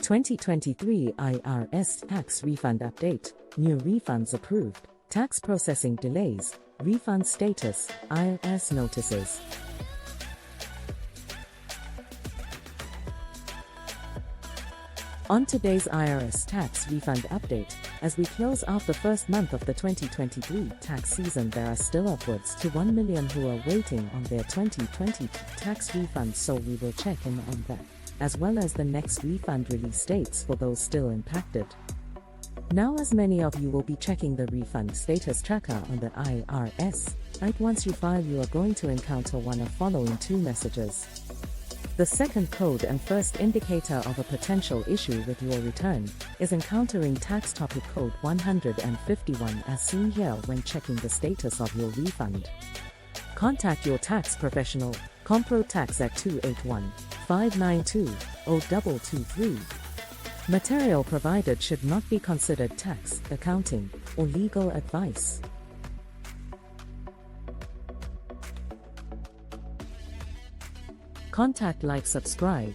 2023 IRS Tax Refund Update, New refunds approved, tax processing delays, refund status, IRS notices. On today's IRS Tax Refund Update, as we close out the first month of the 2023 tax season, there are still upwards to 1 million who are waiting on their 2022 tax refunds, so we will check in on that, as well as the next refund release dates for those still impacted. Now, as many of you will be checking the refund status tracker on the IRS site, once you file you are going to encounter one of following two messages. The second code and first indicator of a potential issue with your return is encountering tax topic code 151 as seen here when checking the status of your refund. Contact your tax professional, Compro Tax at 281-592-0223. Material provided should not be considered tax, accounting, or legal advice. Contact, like, subscribe.